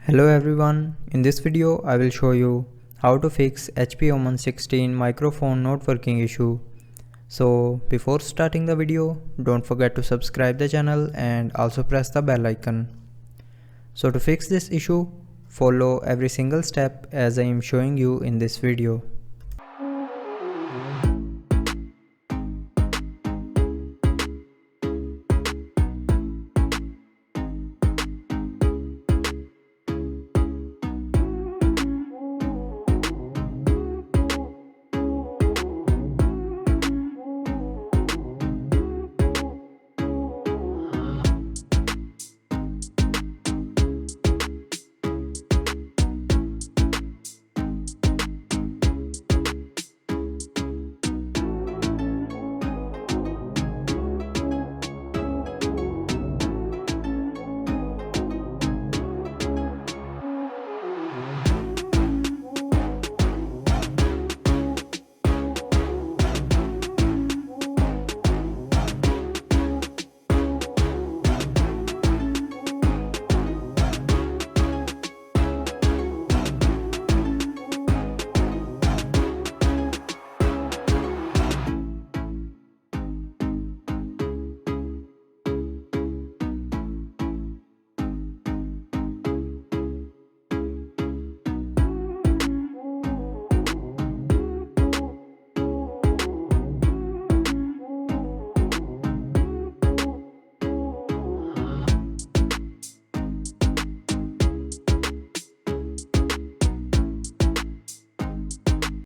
Hello everyone, in this video I will show you how to fix HP Omen 16 microphone not working issue. So before starting the video, don't forget to subscribe the channel and also press the bell icon. So to fix this issue, follow every single step as I am showing you in this video.